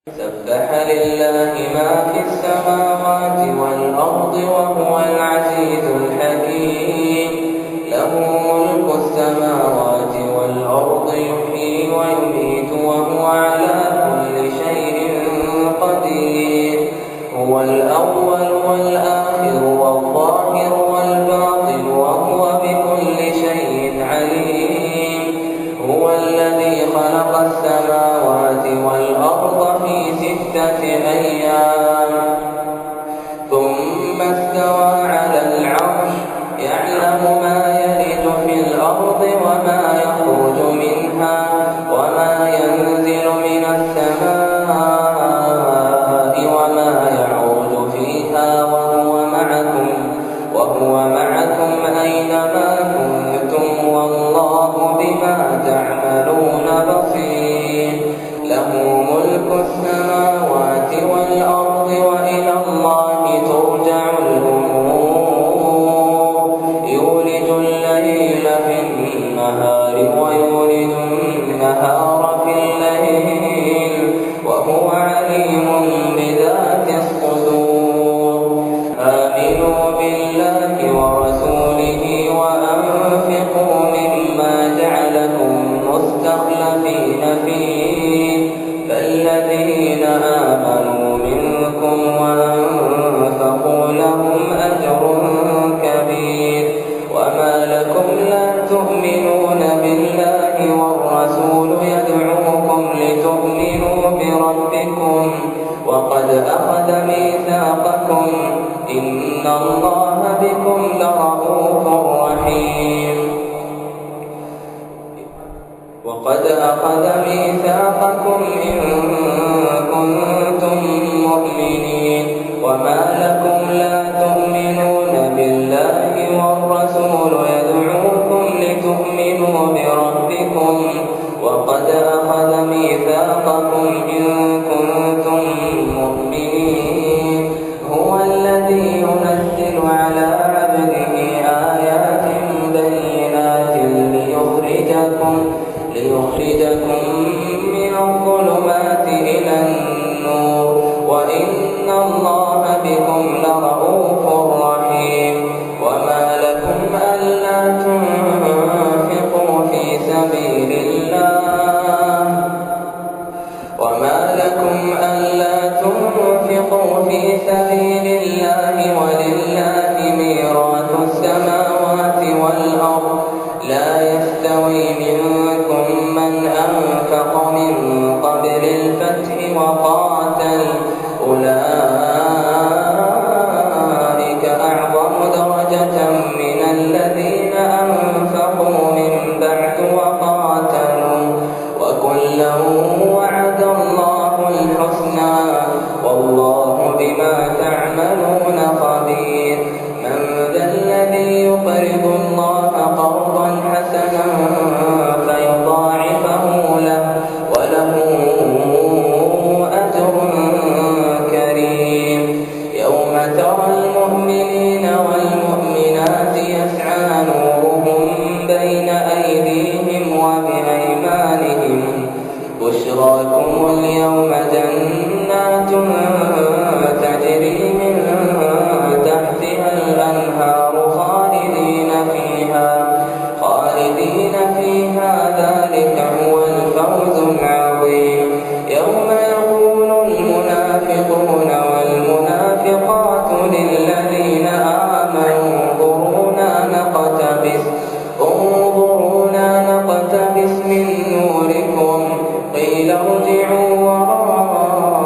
سبح لله ما في السماوات والأرض وهو العزيز الحكيم. له ملك السماوات والأرض يحيي ويميت وهو على كل شيء قدير. هو الأول والآخر والظاهر والباطن وهو بكل شيء عليم. هو الذي خلق السماوات والأرض في 6 أيام ثم استوى على العرش يعلم ما يلج في الأرض وما يخرج منها وما ينزل من السماء وما يعرج فيها وهو معكم أينما كنتم والله بما تعملون بصير. له ملك السماوات والأرض وإلى الله ترجع الأمور. يولج الليل في النهار ويولج النهار في الليل وهو عليم بذات الصدور. آمنوا بالله ورسوله وأنفقوا مما جعلكم مستخلفين فيه فالذين آمنوا منكم وأنفقوا لهم أجر كبير. وما لكم لا تؤمنون بالله والرسول يدعوكم لتؤمنوا بربكم وقد أخذ ميثاقكم إن الله بكم لرءوف رحيم. وقد أخذ ميثاقكم إن كنتم مؤمنين. وما لكم لا تؤمنون بالله والرسول يدعوكم لتؤمنوا بربكم وقد أخذ ميثاقكم إن كنتم مؤمنين. هو الذي ينزل على عبده آيات بينات ليخرجكم من الظلمات إلى النور وإن الله بكم لرءوف رحيم. وما لكم ألا تنفقوا في سبيل الله ولله ميراث السماوات والأرض. لا يستوي منكم من أنفق من قبل الفتح وقاتل أولئك أعظم درجة من الذين أنفقوا من بعد وقاتلوا وكلا وعد الله الحسنى والله بما تعملون خبير. من ذا الذي يقرض الله قرضا حسنا فيضاعفه له وله أجر كريم. يوم ترى المؤمنين والمؤمنات يسعى نورهم بين أيديهم وبأيمانهم بشراكم اليوم جنات تجري من تحتها الأنهار خالدين فيها ذلك هو الفوز العظيم. يوم يقول المنافقون والمنافقات للذين آمنوا انظرونا نقتبس من نوركم قيل ارجعوا وراءكم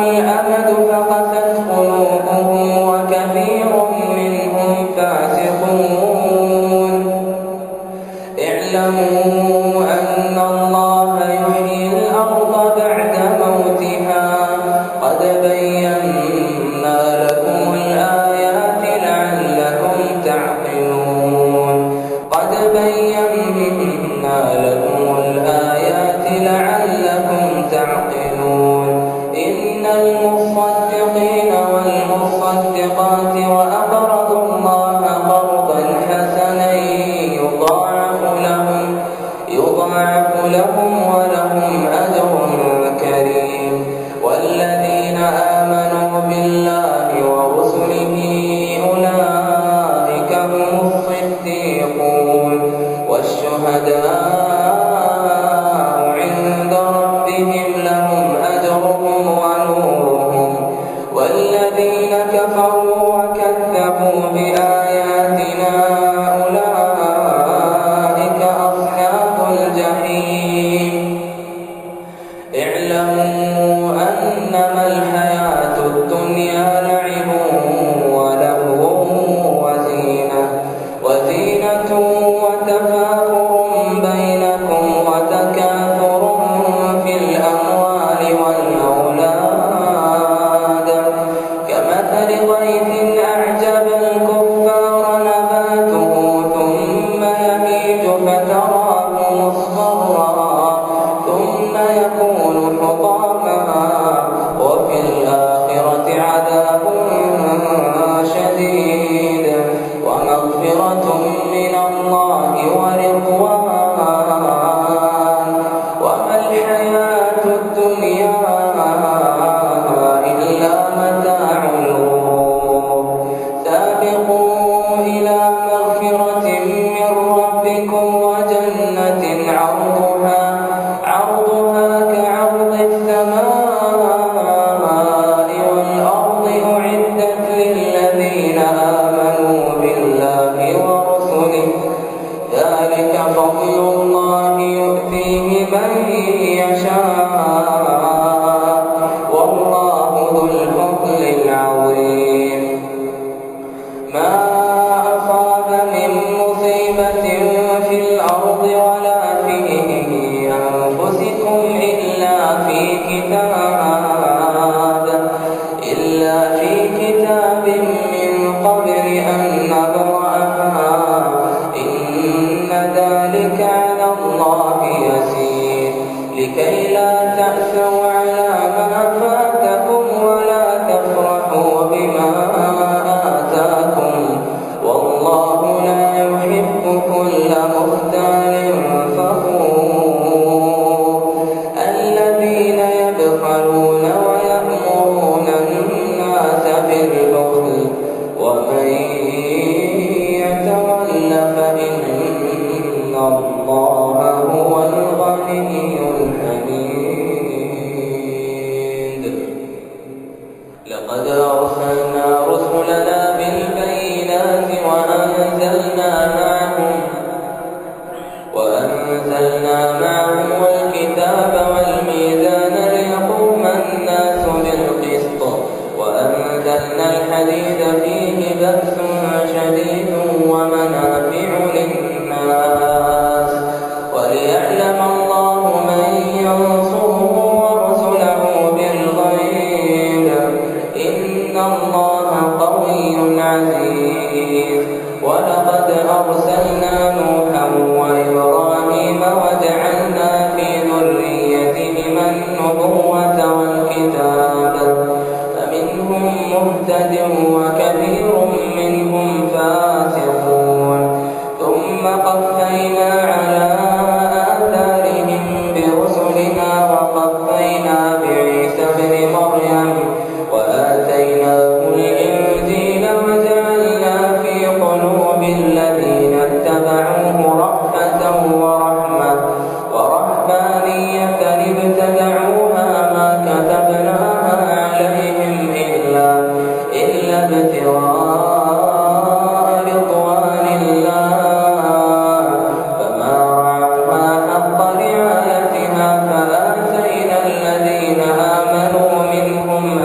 الأمد فقست قلوبهم وكثير منهم فاسقون اعلموا أن الله يحيي الأرض بعد موتها قد بينا لكم الآيات لعلكم تعقلون قد بينا لكم الآيات لعلكم تعقلون إن المصدقين والمصدقات وأقرضوا الله قرضا حسنا يضاعف لهم ولهم أجر كريم والذين آمنوا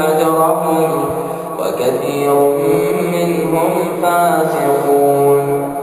أجرهم وكثير منهم فاسقون.